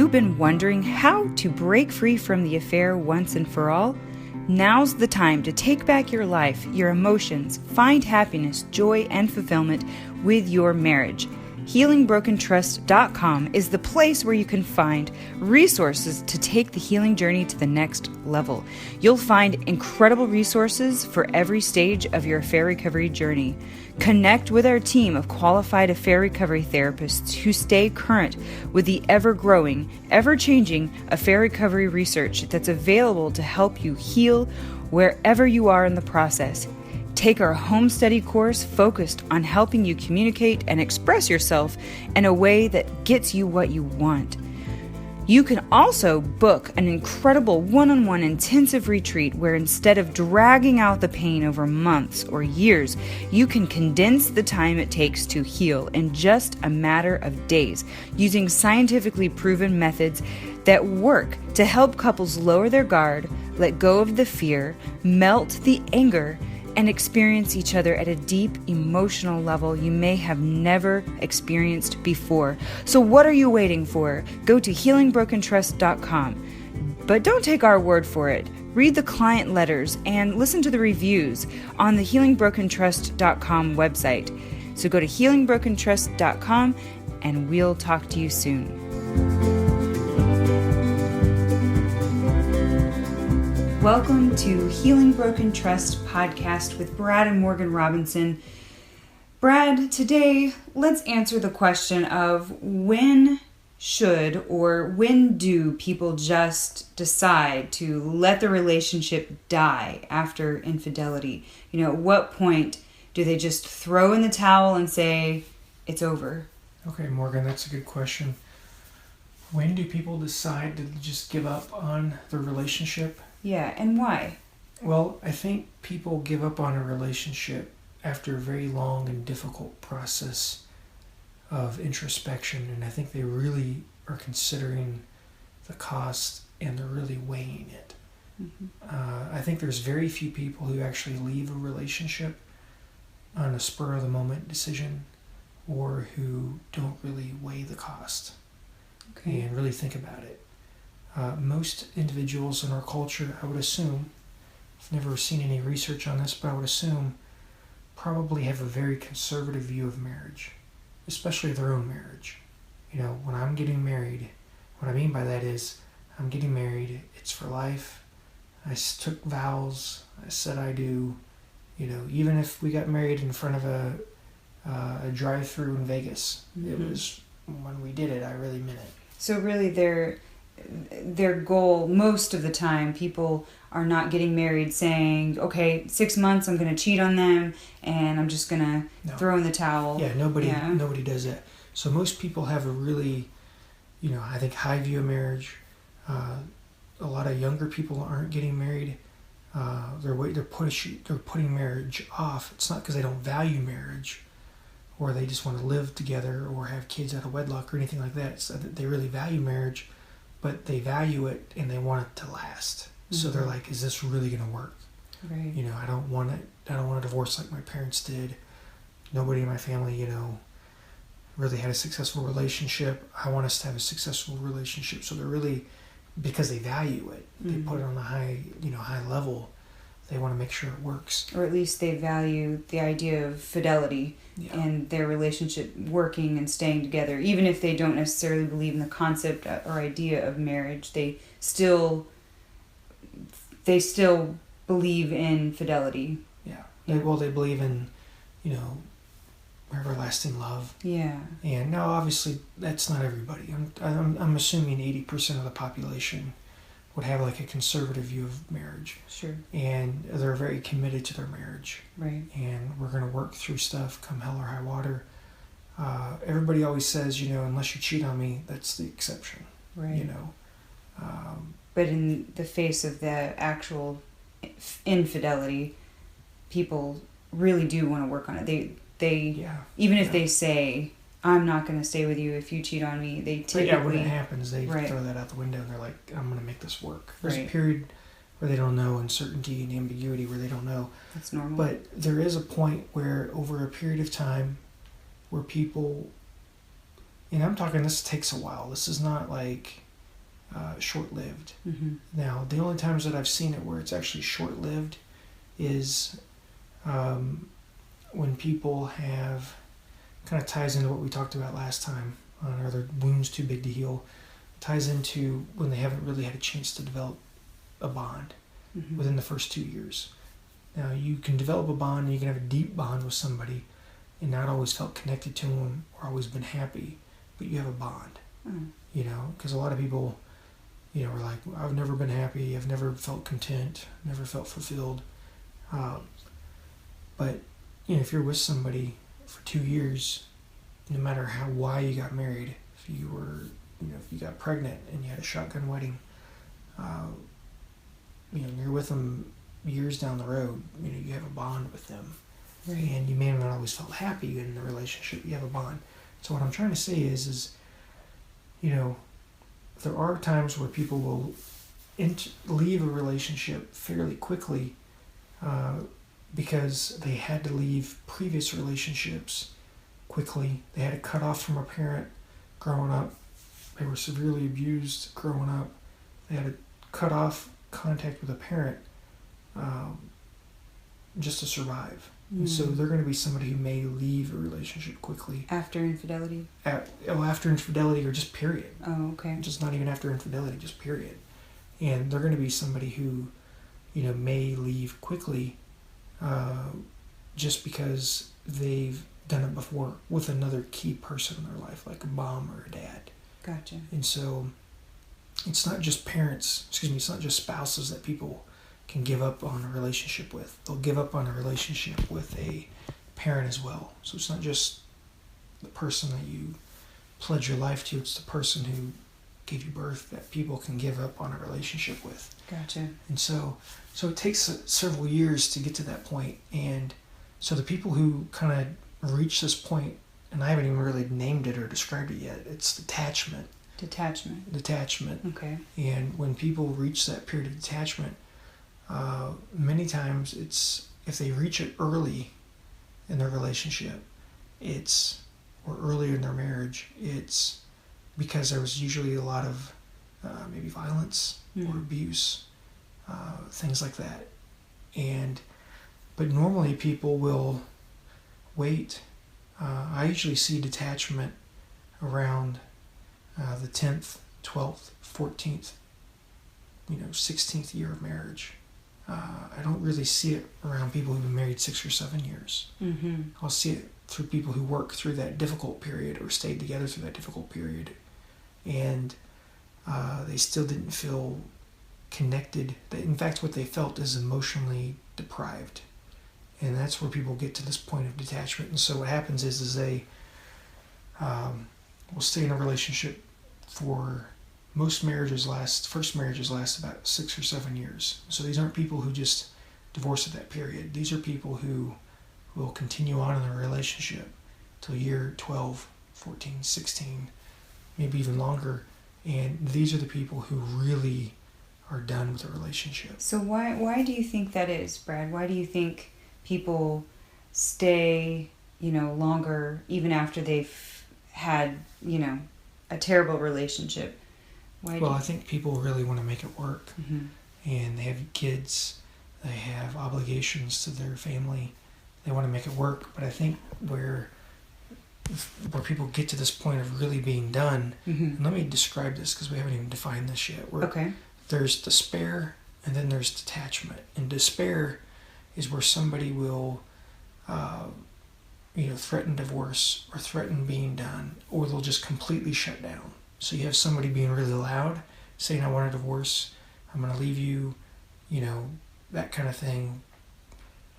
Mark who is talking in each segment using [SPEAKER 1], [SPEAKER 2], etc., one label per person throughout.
[SPEAKER 1] you've been wondering how to break free from the affair once and for all? Now's the time to take back your life, your emotions, find happiness, joy, and fulfillment with your marriage. HealingBrokenTrust.com is the place where you can find resources to take the healing journey to the next level. You'll find incredible resources for every stage of your affair recovery journey. Connect with our team of qualified affair recovery therapists who stay current with the ever-growing, ever-changing affair recovery research that's available to help you heal wherever you are in the process. Take our home study course focused on helping you communicate and express yourself in a way that gets you what you want. You can also book an incredible one-on-one intensive retreat where instead of dragging out the pain over months or years, you can condense the time it takes to heal in just a matter of days using scientifically proven methods that work to help couples lower their guard, let go of the fear, melt the anger, and experience each other at a deep emotional level you may have never experienced before. So what are you waiting for? Go to HealingBrokenTrust.com. But don't take our word for it. Read the client letters and listen to the reviews on the HealingBrokenTrust.com website. So go to HealingBrokenTrust.com and we'll talk to you soon. Welcome to Healing Broken Trust podcast with Brad and Morgan Robinson. Brad, today let's answer the question of when should or when do people just decide to let the relationship die after infidelity? You know, at what point do they just throw in the towel and say it's over?
[SPEAKER 2] Okay, Morgan, that's a good question. When do people decide to just give up on the relationship?
[SPEAKER 1] Yeah, and why?
[SPEAKER 2] Well, I think people give up on a relationship after a very long and difficult process of introspection, and I think they really are considering the cost and they're really weighing it. Mm-hmm. I think there's very few people who actually leave a relationship on a spur-of-the-moment decision or who don't really weigh the cost and really think about it. Most individuals in our culture, I would assume, I've never seen any research on this, but I would assume probably have a very conservative view of marriage, especially their own marriage. You know, when I'm getting married, what I mean by that is I'm getting married, it's for life. I took vows, I said I do. You know, even if we got married in front of a drive-through in Vegas, it was, when we did it, I really meant it.
[SPEAKER 1] So really their goal, most of the time, people are not getting married saying, okay, 6 months, I'm going to cheat on them, and I'm just going to throw in the towel.
[SPEAKER 2] Yeah, nobody does that. So most people have a really, I think, high view of marriage. A lot of younger people aren't getting married. They're putting marriage off. It's not because they don't value marriage, or they just want to live together or have kids out of wedlock or anything like that. It's that they really value marriage, but they value it and they want it to last. Mm-hmm. So they're like, is this really going to work?
[SPEAKER 1] Right.
[SPEAKER 2] I don't want a divorce like my parents did. Nobody in my family, really had a successful relationship. I want us to have a successful relationship. So they're really, because they value it, they put it on a high level. They want to make sure it works.
[SPEAKER 1] Or at least they value the idea of fidelity and their relationship working and staying together. Even if they don't necessarily believe in the concept or idea of marriage, they still believe in fidelity.
[SPEAKER 2] Yeah. They believe in, everlasting love.
[SPEAKER 1] Yeah.
[SPEAKER 2] And now, obviously, that's not everybody. I'm assuming 80% of the population would have like a conservative view of marriage.
[SPEAKER 1] Sure.
[SPEAKER 2] And they're very committed to their marriage.
[SPEAKER 1] Right.
[SPEAKER 2] And we're going to work through stuff come hell or high water. Everybody always says, unless you cheat on me, that's the exception.
[SPEAKER 1] Right. But in the face of the actual infidelity, people really do want to work on it. They even if they say, I'm not going to stay with you if you cheat on me, they typically...
[SPEAKER 2] when it happens, they throw that out the window and they're like, I'm going to make this work. There's a period where they don't know, uncertainty and ambiguity where they don't know.
[SPEAKER 1] That's normal.
[SPEAKER 2] But there is a point where over a period of time where people... And I'm talking, this takes a while. This is not like short-lived.
[SPEAKER 1] Mm-hmm.
[SPEAKER 2] Now, the only times that I've seen it where it's actually short-lived is when people have, kind of ties into what we talked about last time, are their wounds too big to heal, ties into when they haven't really had a chance to develop a bond
[SPEAKER 1] Mm-hmm.
[SPEAKER 2] within the first 2 years. Now, you can develop a bond, and you can have a deep bond with somebody and not always felt connected to them or always been happy, but you have a bond.
[SPEAKER 1] Mm.
[SPEAKER 2] You know, because a lot of people, you know, are like, I've never been happy, I've never felt content, never felt fulfilled. But, you know, if you're with somebody for 2 years, no matter why you got married, if you were, you know, if you got pregnant and you had a shotgun wedding, you know, you're with them years down the road, you know, you have a bond with them.
[SPEAKER 1] Right.
[SPEAKER 2] And you may have not always felt happy in the relationship, you have a bond. So what I'm trying to say is, you know, there are times where people will leave a relationship fairly quickly because they had to leave previous relationships quickly. They had to cut off from a parent growing up. They were severely abused growing up. They had to cut off contact with a parent just to survive.
[SPEAKER 1] Mm.
[SPEAKER 2] And so they're going to be somebody who may leave a relationship quickly.
[SPEAKER 1] After infidelity?
[SPEAKER 2] After infidelity, or just period.
[SPEAKER 1] Oh, okay.
[SPEAKER 2] Just not even after infidelity, just period. And they're going to be somebody who, you know, may leave quickly just because they've done it before with another key person in their life, like a mom or a dad.
[SPEAKER 1] Gotcha.
[SPEAKER 2] And so it's not just it's not just spouses that people can give up on a relationship with. They'll give up on a relationship with a parent as well. So it's not just the person that you pledge your life to, it's the person who gave you birth that people can give up on a relationship with.
[SPEAKER 1] Gotcha.
[SPEAKER 2] And so it takes several years to get to that point. And so the people who kind of reach this point, and I haven't even really named it or described it yet, it's detachment. Detachment.
[SPEAKER 1] Okay.
[SPEAKER 2] And when people reach that period of detachment, many times it's, if they reach it early in their relationship, or earlier in their marriage, it's because there was usually a lot of maybe violence or abuse, things like that. But normally people will wait. I usually see detachment around the 10th, 12th, 14th, 16th year of marriage. I don't really see it around people who've been married 6 or 7 years.
[SPEAKER 1] Mm-hmm.
[SPEAKER 2] I'll see it through people who work through that difficult period or stayed together through that difficult period, and they still didn't feel connected. In fact, what they felt is emotionally deprived, and that's where people get to this point of detachment. And so what happens is they will stay in a relationship for, most first marriages last about 6 or 7 years. So these aren't people who just divorce at that period. These are people who will continue on in their relationship till year 12, 14, 16, maybe even longer. And these are the people who really are done with a relationship.
[SPEAKER 1] So why do you think that is, Brad? Why do you think people stay, longer even after they've had, a terrible relationship?
[SPEAKER 2] I think people really want to make it work.
[SPEAKER 1] Mm-hmm.
[SPEAKER 2] And they have kids, they have obligations to their family, they want to make it work. But I think where people get to this point of really being done, and let me describe this because we haven't even defined this yet.
[SPEAKER 1] Okay.
[SPEAKER 2] There's despair and then there's detachment. And despair is where somebody will threaten divorce or threaten being done, or they'll just completely shut down. So you have somebody being really loud, saying, I want a divorce, I'm going to leave you, that kind of thing.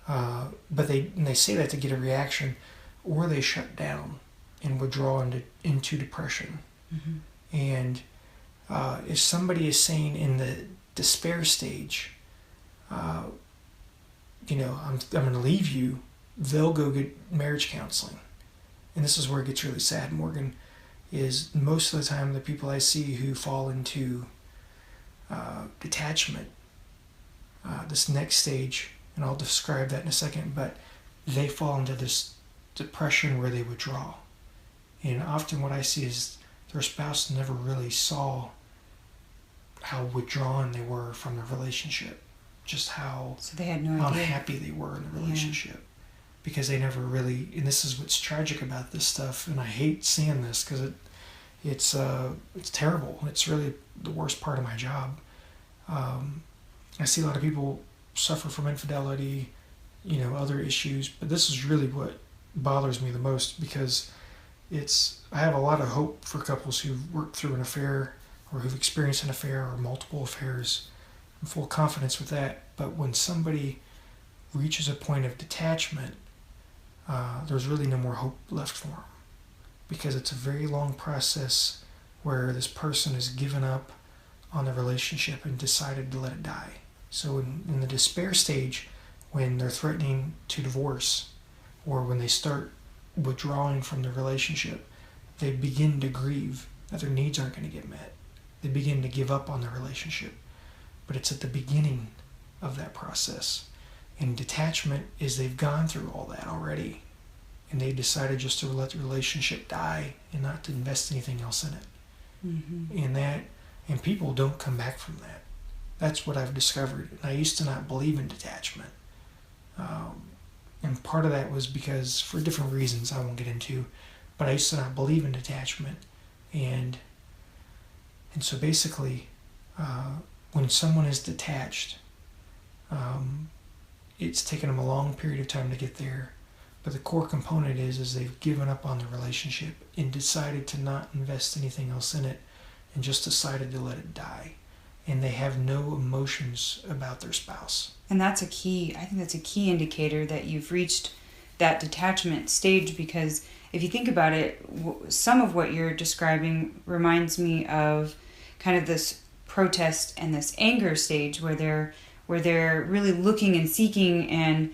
[SPEAKER 2] But they say that to get a reaction, or they shut down and withdraw into depression.
[SPEAKER 1] Mm-hmm.
[SPEAKER 2] And if somebody is saying in the despair stage, I'm going to leave you, they'll go get marriage counseling. And this is where it gets really sad, Morgan, is most of the time the people I see who fall into detachment, this next stage, and I'll describe that in a second, but they fall into this depression where they withdraw. And often what I see is their spouse never really saw how withdrawn they were from the relationship, just how
[SPEAKER 1] So they had no idea.
[SPEAKER 2] unhappy they were in the relationship, because they never really. And this is what's tragic about this stuff. And I hate seeing this because it's terrible. It's really the worst part of my job. I see a lot of people suffer from infidelity, other issues, but this is really what bothers me the most, because I have a lot of hope for couples who've worked through an affair or who've experienced an affair or multiple affairs. I'm full confidence with that. But when somebody reaches a point of detachment, there's really no more hope left for them, because it's a very long process where this person has given up on the relationship and decided to let it die. So in the despair stage, when they're threatening to divorce, or when they start withdrawing from the relationship, they begin to grieve that their needs aren't going to get met. They begin to give up on the relationship. But it's at the beginning of that process. And detachment is they've gone through all that already, and they've decided just to let the relationship die and not to invest anything else in it. Mm-hmm. And people don't come back from that. That's what I've discovered. And I used to not believe in detachment. And part of that was because, for different reasons I won't get into, but I used to not believe in detachment. And so basically, when someone is detached, it's taken them a long period of time to get there. But the core component is they've given up on the relationship and decided to not invest anything else in it, and just decided to let it die. And they have no emotions about their spouse.
[SPEAKER 1] And I think that's a key indicator that you've reached that detachment stage, because if you think about it, some of what you're describing reminds me of kind of this protest and this anger stage where they're really looking and seeking and,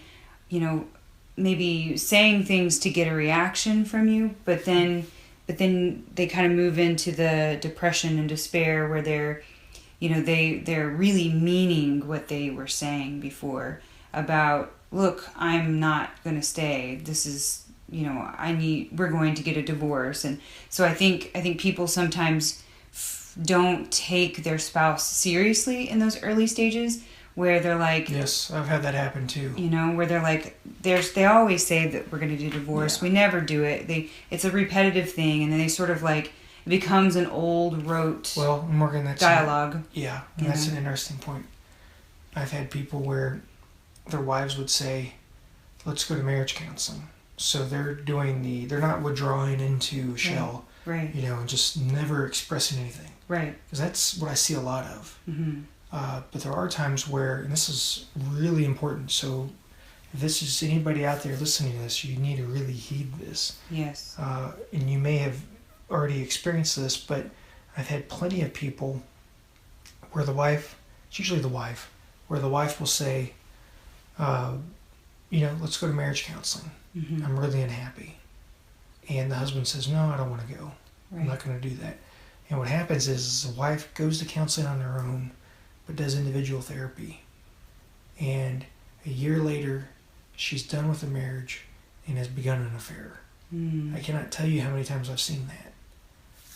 [SPEAKER 1] maybe saying things to get a reaction from you, but then they kind of move into the depression and despair where they're really meaning what they were saying before about, look, I'm not going to stay. This is, we're going to get a divorce. And so I think people sometimes don't take their spouse seriously in those early stages, where they're like,
[SPEAKER 2] yes, I've had that happen too.
[SPEAKER 1] Where they're like, they always say that we're going to do divorce. Yeah. We never do it. It's a repetitive thing. And then they sort of like, it becomes an old rote
[SPEAKER 2] Morgan, that's
[SPEAKER 1] dialogue.
[SPEAKER 2] That's an interesting point. I've had people where their wives would say, let's go to marriage counseling. So they're not withdrawing into a shell,
[SPEAKER 1] right.
[SPEAKER 2] And just never expressing anything.
[SPEAKER 1] Right.
[SPEAKER 2] Because that's what I see a lot of.
[SPEAKER 1] Mm-hmm.
[SPEAKER 2] But there are times where, and this is really important, so if this is anybody out there listening to this, you need to really heed this.
[SPEAKER 1] Yes.
[SPEAKER 2] And you may have already experienced this, but I've had plenty of people where it's usually the wife, where the wife will say, let's go to marriage counseling. Mm-hmm. I'm really unhappy. And the husband says, no, I don't want to go. Right. I'm not going to do that. And what happens is the wife goes to counseling on her own, but does individual therapy. And a year later, she's done with the marriage and has begun an affair. I cannot tell you how many times I've seen that.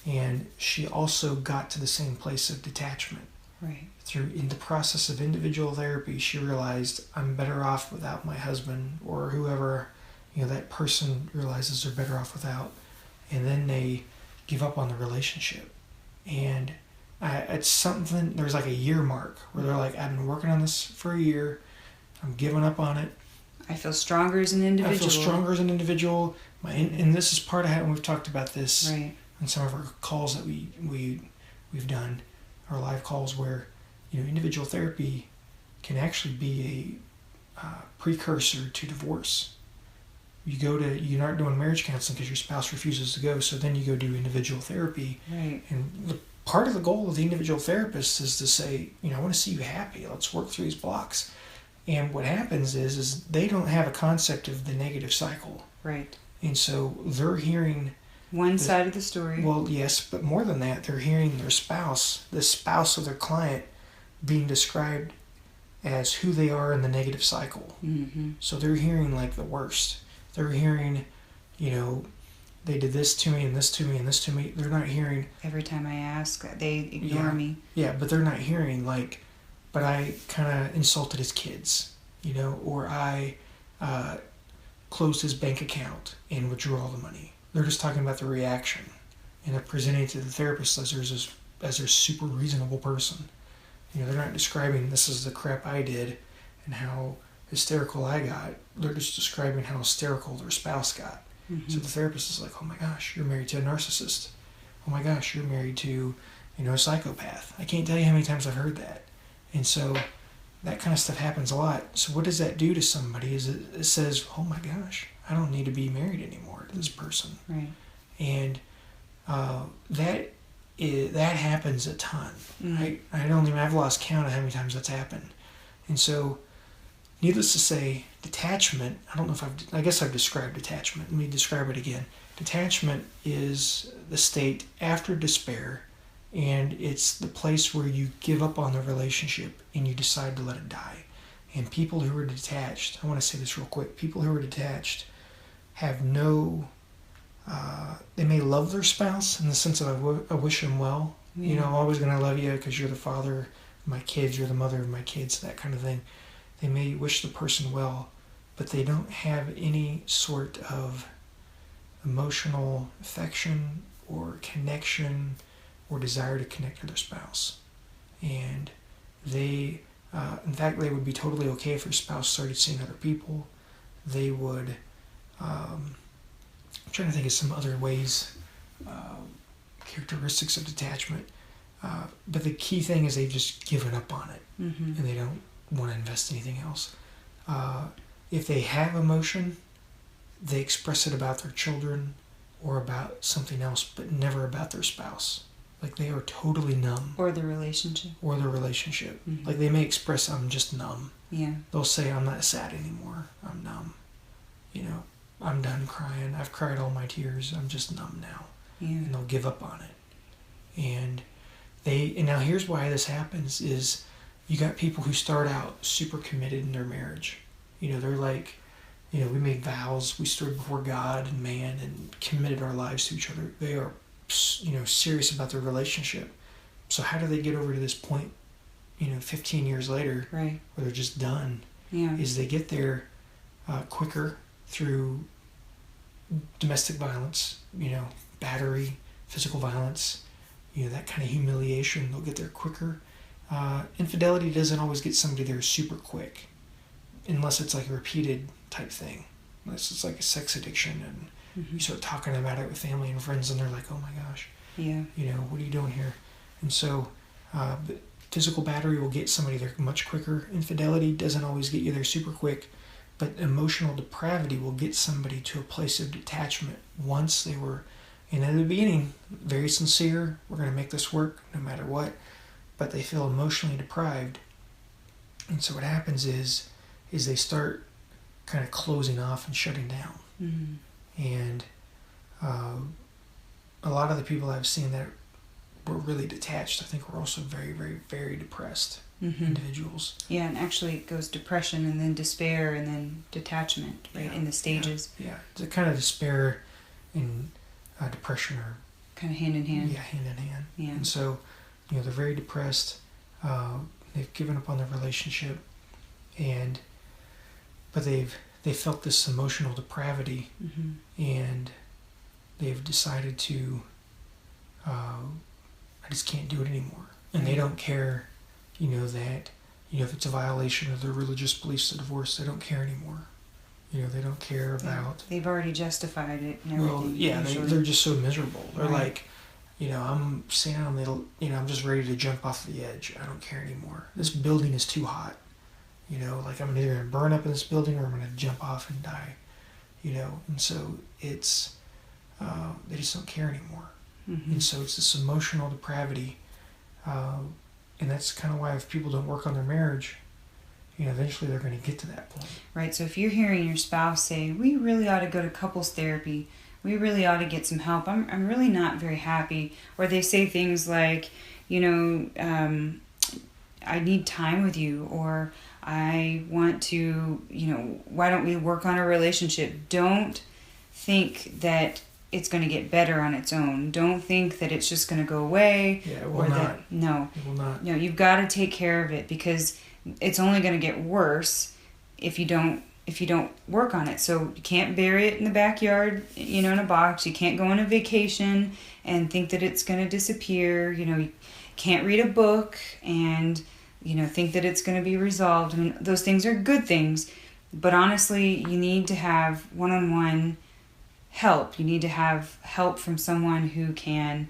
[SPEAKER 2] And she also got to the same place of detachment.
[SPEAKER 1] Right.
[SPEAKER 2] In the process of individual therapy, she realized, I'm better off without my husband, or whoever, that person realizes they're better off without. And then they give up on the relationship. And it's something, there's like a year mark where they're like, I've been working on this for a year. I'm giving up on it.
[SPEAKER 1] I feel stronger as an individual.
[SPEAKER 2] And this is part of how we've talked about this
[SPEAKER 1] right.
[SPEAKER 2] in some of our calls that we've done, our live calls, where individual therapy can actually be a precursor to divorce. You're not doing marriage counseling because your spouse refuses to go, so then you go do individual therapy.
[SPEAKER 1] Right.
[SPEAKER 2] And part of the goal of the individual therapist is to say, I want to see you happy. Let's work through these blocks. And what happens is they don't have a concept of the negative cycle.
[SPEAKER 1] Right.
[SPEAKER 2] And so they're hearing
[SPEAKER 1] one side of the story.
[SPEAKER 2] Well, yes, but more than that, they're hearing the spouse of their client, being described as who they are in the negative cycle.
[SPEAKER 1] Mm-hmm.
[SPEAKER 2] So they're hearing like the worst. They're hearing, they did this to me and this to me and this to me. They're not hearing...
[SPEAKER 1] Every time I ask, they ignore me.
[SPEAKER 2] Yeah, but they're not hearing, like, but I kind of insulted his kids, you know, or I closed his bank account and withdrew all the money. They're just talking about the reaction. And they're presenting it to the therapist as their super reasonable person. You know, they're not describing this is the crap I did and how hysterical I got. They're just describing how hysterical their spouse got. Mm-hmm. So the therapist is like, oh my gosh, you're married to a narcissist. Oh my gosh, you're married to, you know, a psychopath. I can't tell you how many times I've heard that. And so that kind of stuff happens a lot. So what does that do to somebody is it says, oh my gosh, I don't need to be married anymore to this person.
[SPEAKER 1] Right.
[SPEAKER 2] And that happens a ton. Mm-hmm. I've lost count of how many times that's happened. And so, needless to say, detachment, I guess I've described detachment. Let me describe it again. Detachment is the state after despair, and it's the place where you give up on the relationship and you decide to let it die. And people who are detached, I want to say this real quick, people who are detached have no... they may love their spouse in the sense of I wish them well. Yeah. You know, I'm always going to love you because you're the father of my kids, you're the mother of my kids, that kind of thing. They may wish the person well, but they don't have any sort of emotional affection or connection or desire to connect to their spouse. And they, in fact, they would be totally okay if their spouse started seeing other people. They would... I'm trying to think of some other ways, characteristics of detachment. But the key thing is they've just given up on it. Mm-hmm. And they don't want to invest anything else. If they have emotion, they express it about their children or about something else, but never about their spouse. Like they are totally numb.
[SPEAKER 1] Or the relationship.
[SPEAKER 2] Mm-hmm. Like they may express, I'm just numb.
[SPEAKER 1] Yeah.
[SPEAKER 2] They'll say, I'm not sad anymore. I'm numb. You know, I'm done crying. I've cried all my tears. I'm just numb now. Yeah. And they'll give up on it. And now here's why this happens is you got people who start out super committed in their marriage. You know, they're like, you know, we made vows. We stood before God and man and committed our lives to each other. They are, you know, serious about their relationship. So how do they get over to this point, you know, 15 years later, right, where they're just done? Yeah. Is they get there quicker through domestic violence, you know, battery, physical violence, you know, that kind of humiliation. They'll get there quicker. Infidelity doesn't always get somebody there super quick, unless it's like a repeated type thing. Unless it's like a sex addiction and you start talking about it with family and friends and they're like, oh my gosh, yeah, you know, what are you doing here? And so physical battery will get somebody there much quicker. Infidelity doesn't always get you there super quick. But emotional depravity will get somebody to a place of detachment once they were, in the beginning, very sincere, we're going to make this work no matter what, but they feel emotionally deprived. And so what happens is they start kind of closing off and shutting down. Mm-hmm. And a lot of the people I've seen that were really detached, I think were also very, very, very depressed. Mm-hmm. Individuals.
[SPEAKER 1] Yeah, and actually it goes depression and then despair and then detachment, right, in the stages.
[SPEAKER 2] Yeah, the kind of despair and depression are
[SPEAKER 1] kind of hand in hand.
[SPEAKER 2] Yeah, hand in hand.
[SPEAKER 1] Yeah.
[SPEAKER 2] And so, you know, they're very depressed. They've given up on their relationship, but they felt this emotional depravity, mm-hmm. and they've decided to, I just can't do it anymore, and they don't care. You know, that, you know, if it's a violation of their religious beliefs to divorce, they don't care anymore. You know, they don't care about...
[SPEAKER 1] They've already justified it and everything.
[SPEAKER 2] Well, yeah, they're just so miserable. They're like, you know, I'm sitting on the, you know, I'm just ready to jump off the edge. I don't care anymore. This building is too hot. You know, like I'm either going to burn up in this building or I'm going to jump off and die. You know, and so it's, they just don't care anymore. Mm-hmm. And so it's this emotional depravity, and that's kind of why if people don't work on their marriage, you know, eventually they're going to get to that point.
[SPEAKER 1] Right. So if you're hearing your spouse say, we really ought to go to couples therapy, we really ought to get some help, I'm really not very happy. Or they say things like, you know, I need time with you, or I want to, you know, why don't we work on a relationship? Don't think that it's going to get better on its own. Don't think that it's just going to go away.
[SPEAKER 2] Yeah, it will not.
[SPEAKER 1] No.
[SPEAKER 2] It will not.
[SPEAKER 1] No, you've got to take care of it, because it's only going to get worse if you don't work on it. So you can't bury it in the backyard, in a box. You can't go on a vacation and think that it's going to disappear. You can't read a book and think that it's going to be resolved. I mean, those things are good things, but honestly, you need to have one-on-one help. You need to have help from someone who can,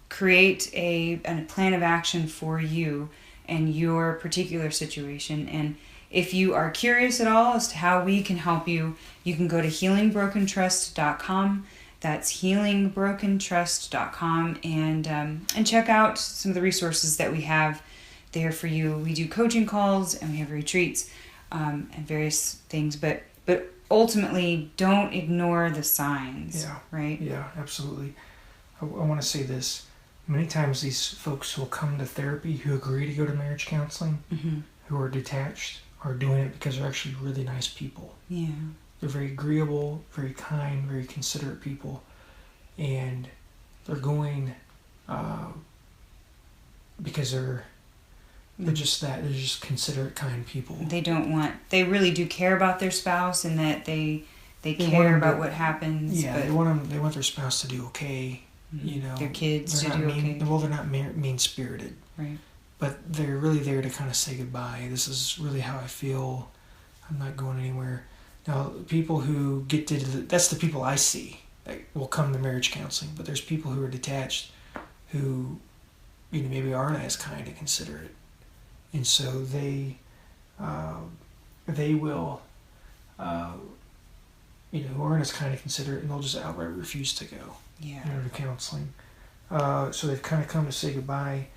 [SPEAKER 1] create a plan of action for you and your particular situation. And if you are curious at all as to how we can help you, you can go to healingbrokentrust.com. That's healingbrokentrust.com, and check out some of the resources that we have there for you. We do coaching calls and we have retreats and various things, but ultimately, don't ignore the signs.
[SPEAKER 2] Yeah.
[SPEAKER 1] Right?
[SPEAKER 2] Yeah, absolutely. I want to say this. Many times these folks who will come to therapy who agree to go to marriage counseling, who are detached, are doing it because they're actually really nice people.
[SPEAKER 1] Yeah.
[SPEAKER 2] They're very agreeable, very kind, very considerate people. And they're going because they're just that. They're just considerate, kind people.
[SPEAKER 1] They really do care about their spouse, and that they care about what happens.
[SPEAKER 2] Yeah, they want their spouse to do okay.
[SPEAKER 1] Their kids to do okay.
[SPEAKER 2] Well, they're not mean-spirited.
[SPEAKER 1] Right.
[SPEAKER 2] But they're really there to kind of say goodbye. This is really how I feel. I'm not going anywhere. Now, people who get to that's the people I see that will come to marriage counseling. But there's people who are detached who, maybe aren't as kind and considerate. And so they will, who aren't as kind and considerate, and they'll just outright refuse to go.
[SPEAKER 1] Yeah.
[SPEAKER 2] To counseling. So they've kind of come to say goodbye.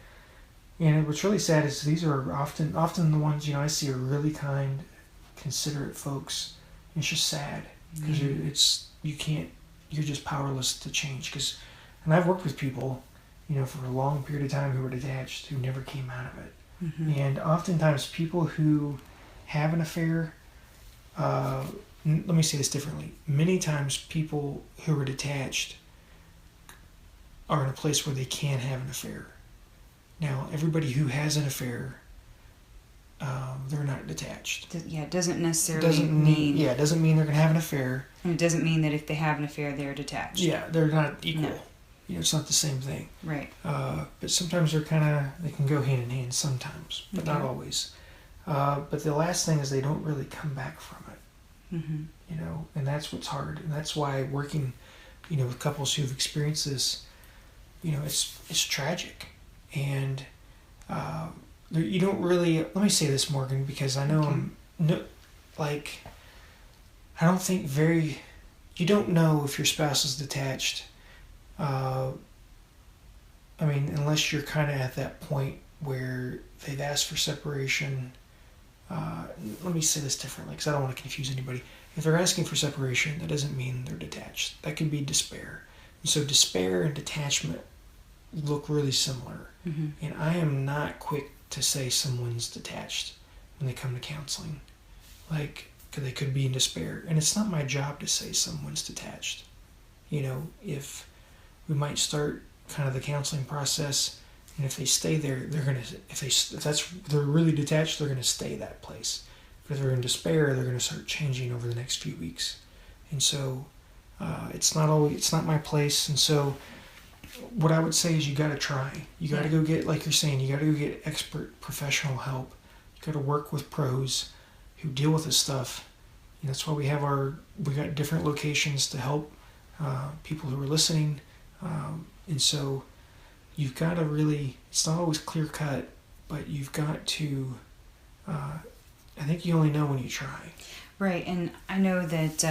[SPEAKER 2] And what's really sad is these are often the ones I see are really kind, considerate folks. And it's just sad because you're just powerless to change. And I've worked with people, for a long period of time who were detached, who never came out of it. Mm-hmm. And oftentimes people who have an affair, let me say this differently. Many times people who are detached are in a place where they can have an affair. Now, everybody who has an affair, they're not detached.
[SPEAKER 1] It doesn't necessarily mean...
[SPEAKER 2] Yeah, it doesn't mean they're going to have an affair.
[SPEAKER 1] And it doesn't mean that if they have an affair, they're detached.
[SPEAKER 2] Yeah, they're not equal.
[SPEAKER 1] No.
[SPEAKER 2] It's not the same thing.
[SPEAKER 1] Right.
[SPEAKER 2] But sometimes they can go hand in hand sometimes, but not always. But the last thing is they don't really come back from it. Mm-hmm. And that's what's hard. And that's why working, with couples who've experienced this, it's tragic. And you don't really... Let me say this, Morgan, because I know I don't think you don't know if your spouse is detached. Unless you're kind of at that point where they've asked for separation. Let me say this differently, because I don't want to confuse anybody. If they're asking for separation, that doesn't mean they're detached. That could be despair. And so despair and detachment look really similar. Mm-hmm. And I am not quick to say someone's detached when they come to counseling. Because they could be in despair. And it's not my job to say someone's detached. If we might start kind of the counseling process, and if they stay there, they're really detached, they're gonna stay that place. But if they're in despair, they're gonna start changing over the next few weeks. And so it's not my place. And so what I would say is you got to try. You got to go get, like you're saying, you got to go get expert professional help. You got to work with pros who deal with this stuff. And that's why we got different locations to help people who are listening. And so you've got to really, it's not always clear cut, but you've got to, I think you only know when you try.
[SPEAKER 1] Right. And I know that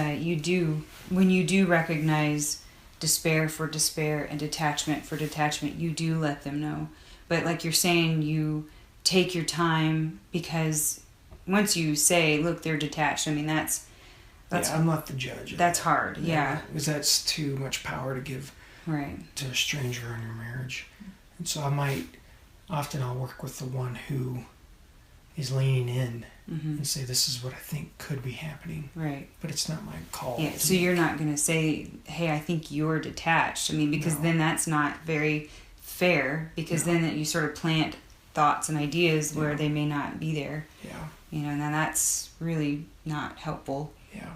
[SPEAKER 1] when you do recognize despair for despair and detachment for detachment, you do let them know. But like you're saying, you take your time, because once you say, look, they're detached, that's
[SPEAKER 2] I'm not the judge.
[SPEAKER 1] That's hard. Yeah.
[SPEAKER 2] Because that's too much power to give to a stranger in your marriage. And so I'll work with the one who is leaning in
[SPEAKER 1] Mm-hmm.
[SPEAKER 2] and say, this is what I think could be happening.
[SPEAKER 1] Right.
[SPEAKER 2] But it's not my call.
[SPEAKER 1] Yeah, so you're not going to say, hey, I think you're detached. I mean, because then that's not very fair, because then you sort of plant thoughts and ideas where they may not be there.
[SPEAKER 2] Yeah.
[SPEAKER 1] You know, and then that's really not helpful.
[SPEAKER 2] Yeah.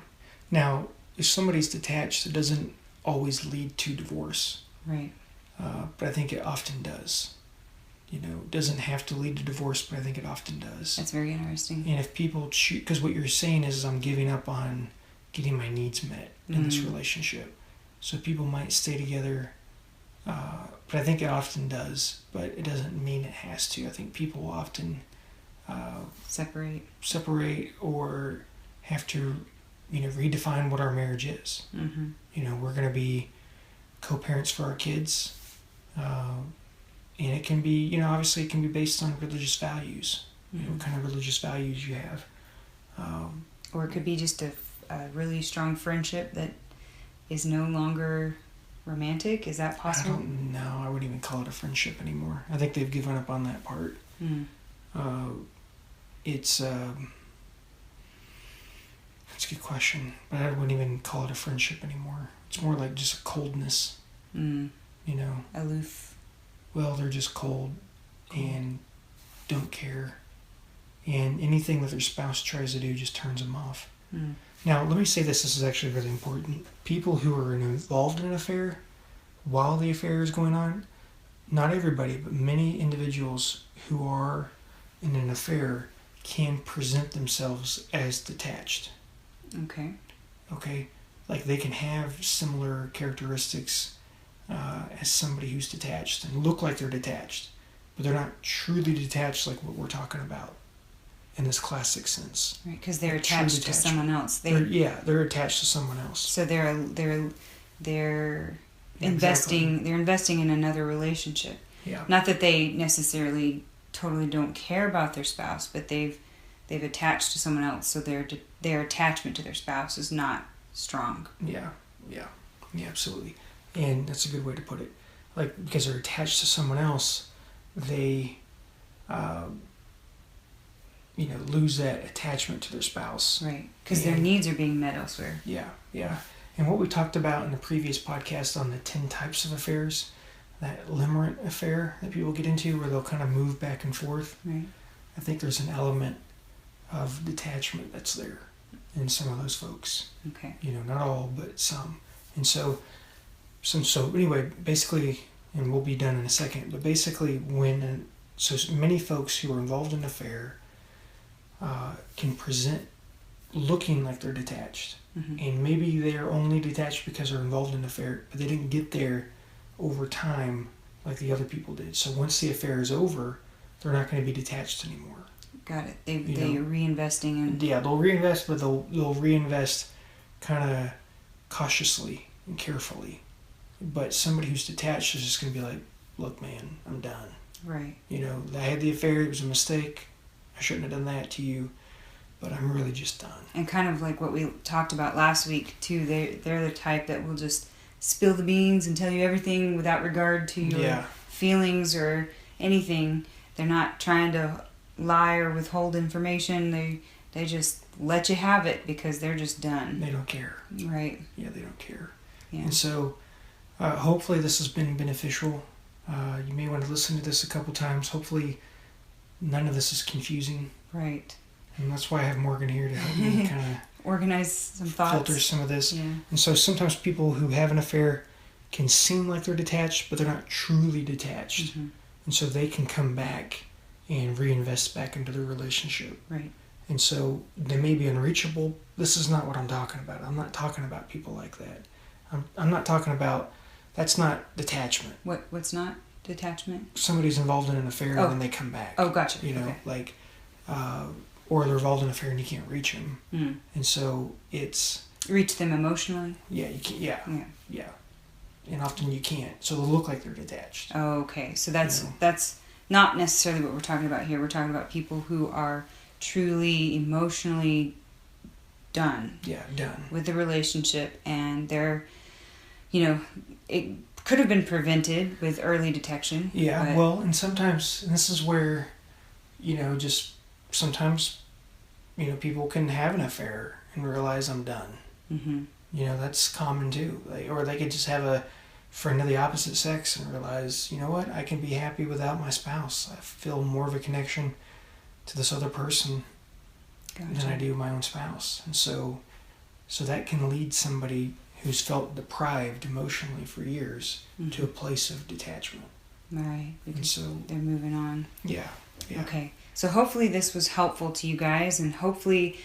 [SPEAKER 2] Now, if somebody's detached, it doesn't always lead to divorce.
[SPEAKER 1] Right.
[SPEAKER 2] But I think it often does. You know, it doesn't have to lead to divorce, but I think it often does.
[SPEAKER 1] That's very interesting.
[SPEAKER 2] And if people choose, because what you're saying is I'm giving up on getting my needs met in this relationship. So people might stay together, but I think it often does, but it doesn't mean it has to. I think people often separate or have to, you know, redefine what our marriage is.
[SPEAKER 1] Mm-hmm.
[SPEAKER 2] You know, we're going to be co-parents for our kids. And it can be, you know, obviously it can be based on religious values. You know, what kind of religious values you have.
[SPEAKER 1] Or it could be just a really strong friendship that is no longer romantic. Is that possible?
[SPEAKER 2] I don't know. I wouldn't even call it a friendship anymore. I think they've given up on that part. It's a good question, but I wouldn't even call it a friendship anymore. It's more like just a coldness. You know,
[SPEAKER 1] aloof.
[SPEAKER 2] Well, they're just cold and don't care, and anything that their spouse tries to do just turns them off. Now, let me say this. This is actually really important. People who are involved in an affair while the affair is going on, not everybody, but many individuals who are in an affair can present themselves as detached. Okay? Like they can have similar characteristics as somebody who's detached and look like they're detached, but they're not truly detached like what we're talking about in this classic sense.
[SPEAKER 1] Right, because they're attached to someone else.
[SPEAKER 2] They're attached to someone else.
[SPEAKER 1] So they're investing. They're investing in another relationship.
[SPEAKER 2] Yeah.
[SPEAKER 1] Not that they necessarily totally don't care about their spouse, but they've attached to someone else. So their attachment to their spouse is not strong.
[SPEAKER 2] Yeah, absolutely. And that's a good way to put it. Like, because they're attached to someone else, they, lose that attachment to their spouse.
[SPEAKER 1] Right. Because their needs are being met elsewhere.
[SPEAKER 2] Yeah. And what we talked about in the previous podcast on the 10 types of affairs, that limerent affair that people get into where they'll kind of move back and forth. Right. I think there's an element of detachment that's there in some of those folks.
[SPEAKER 1] Okay.
[SPEAKER 2] You know, not all, but some. And so anyway, basically, and we'll be done in a second, but basically so many folks who are involved in an affair can present looking like they're detached. Mm-hmm. And maybe they're only detached because they're involved in an affair, but they didn't get there over time like the other people did. So once the affair is over, they're not going to be detached anymore.
[SPEAKER 1] Got it. They're reinvesting in...
[SPEAKER 2] Yeah, they'll reinvest, but they'll reinvest kind of cautiously and carefully. But somebody who's detached is just going to be like, look, man, I'm done.
[SPEAKER 1] Right.
[SPEAKER 2] You know, I had the affair, it was a mistake. I shouldn't have done that to you, but I'm really just done.
[SPEAKER 1] And kind of like what we talked about last week, too, they're the type that will just spill the beans and tell you everything without regard to your feelings or anything. They're not trying to lie or withhold information. They just let you have it because they're just done.
[SPEAKER 2] They don't care.
[SPEAKER 1] Right.
[SPEAKER 2] Yeah, they don't care.
[SPEAKER 1] Yeah.
[SPEAKER 2] And so hopefully this has been beneficial. You may want to listen to this a couple times. Hopefully none of this is confusing.
[SPEAKER 1] Right.
[SPEAKER 2] And that's why I have Morgan here to help me kind of
[SPEAKER 1] organize some thoughts.
[SPEAKER 2] Filter some of this.
[SPEAKER 1] Yeah.
[SPEAKER 2] And so sometimes people who have an affair can seem like they're detached, but they're not truly detached. Mm-hmm. And so they can come back and reinvest back into their relationship.
[SPEAKER 1] Right.
[SPEAKER 2] And so they may be unreachable. This is not what I'm talking about. I'm not talking about people like that. I'm not talking about... That's not detachment.
[SPEAKER 1] What's not detachment?
[SPEAKER 2] Somebody's involved in an affair and then they come back.
[SPEAKER 1] Oh, gotcha.
[SPEAKER 2] You know,
[SPEAKER 1] okay.
[SPEAKER 2] like... or they're involved in an affair and you can't reach them.
[SPEAKER 1] Mm.
[SPEAKER 2] And so it's...
[SPEAKER 1] Reach them emotionally?
[SPEAKER 2] Yeah, you can. Yeah. And often you can't. So they'll look like they're detached.
[SPEAKER 1] Oh, okay. So that's not necessarily what we're talking about here. We're talking about people who are truly emotionally done.
[SPEAKER 2] Yeah, done.
[SPEAKER 1] With the relationship, and they're, it could have been prevented with early detection.
[SPEAKER 2] Yeah, well, and sometimes, and this is where, just sometimes, people can have an affair and realize I'm done.
[SPEAKER 1] Mm-hmm.
[SPEAKER 2] That's common too. Or they could just have a friend of the opposite sex and realize, what, I can be happy without my spouse. I feel more of a connection to this other person than I do my own spouse. And so that can lead somebody who's felt deprived emotionally for years to a place of detachment.
[SPEAKER 1] Right.
[SPEAKER 2] And so
[SPEAKER 1] they're moving on.
[SPEAKER 2] Yeah.
[SPEAKER 1] Okay. So hopefully this was helpful to you guys, and hopefully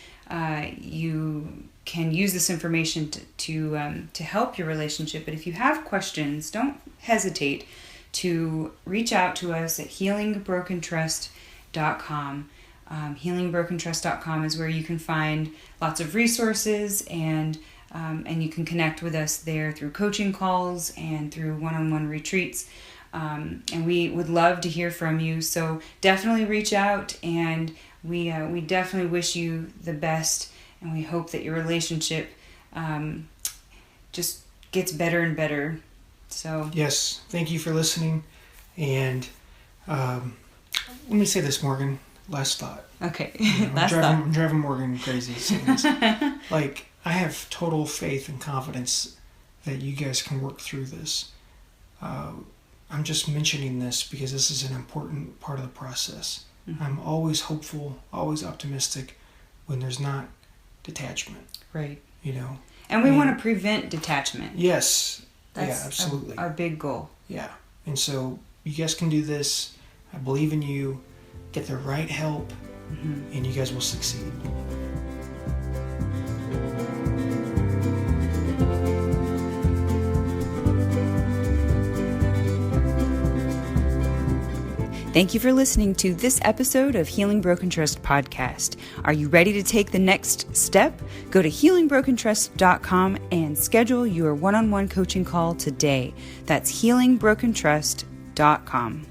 [SPEAKER 1] you can use this information to help your relationship. But if you have questions, don't hesitate to reach out to us at healingbrokentrust.com. Healingbrokentrust.com is where you can find lots of resources, and you can connect with us there through coaching calls and through one-on-one retreats. And we would love to hear from you. So definitely reach out, and we definitely wish you the best, and we hope that your relationship just gets better and better. So
[SPEAKER 2] yes, thank you for listening. And let me say this, Morgan. Last thought.
[SPEAKER 1] Okay.
[SPEAKER 2] I'm driving Morgan crazy saying this. I have total faith and confidence that you guys can work through this. I'm just mentioning this because this is an important part of the process. Mm-hmm. I'm always hopeful, always optimistic when there's not detachment.
[SPEAKER 1] Right.
[SPEAKER 2] And
[SPEAKER 1] we want to prevent detachment.
[SPEAKER 2] Yes.
[SPEAKER 1] That's
[SPEAKER 2] absolutely.
[SPEAKER 1] Our big goal.
[SPEAKER 2] Yeah. And so you guys can do this. I believe in you. Get the right help, and you guys will succeed.
[SPEAKER 1] Thank you for listening to this episode of Healing Broken Trust podcast. Are you ready to take the next step? Go to healingbrokentrust.com and schedule your one-on-one coaching call today. That's healingbrokentrust.com.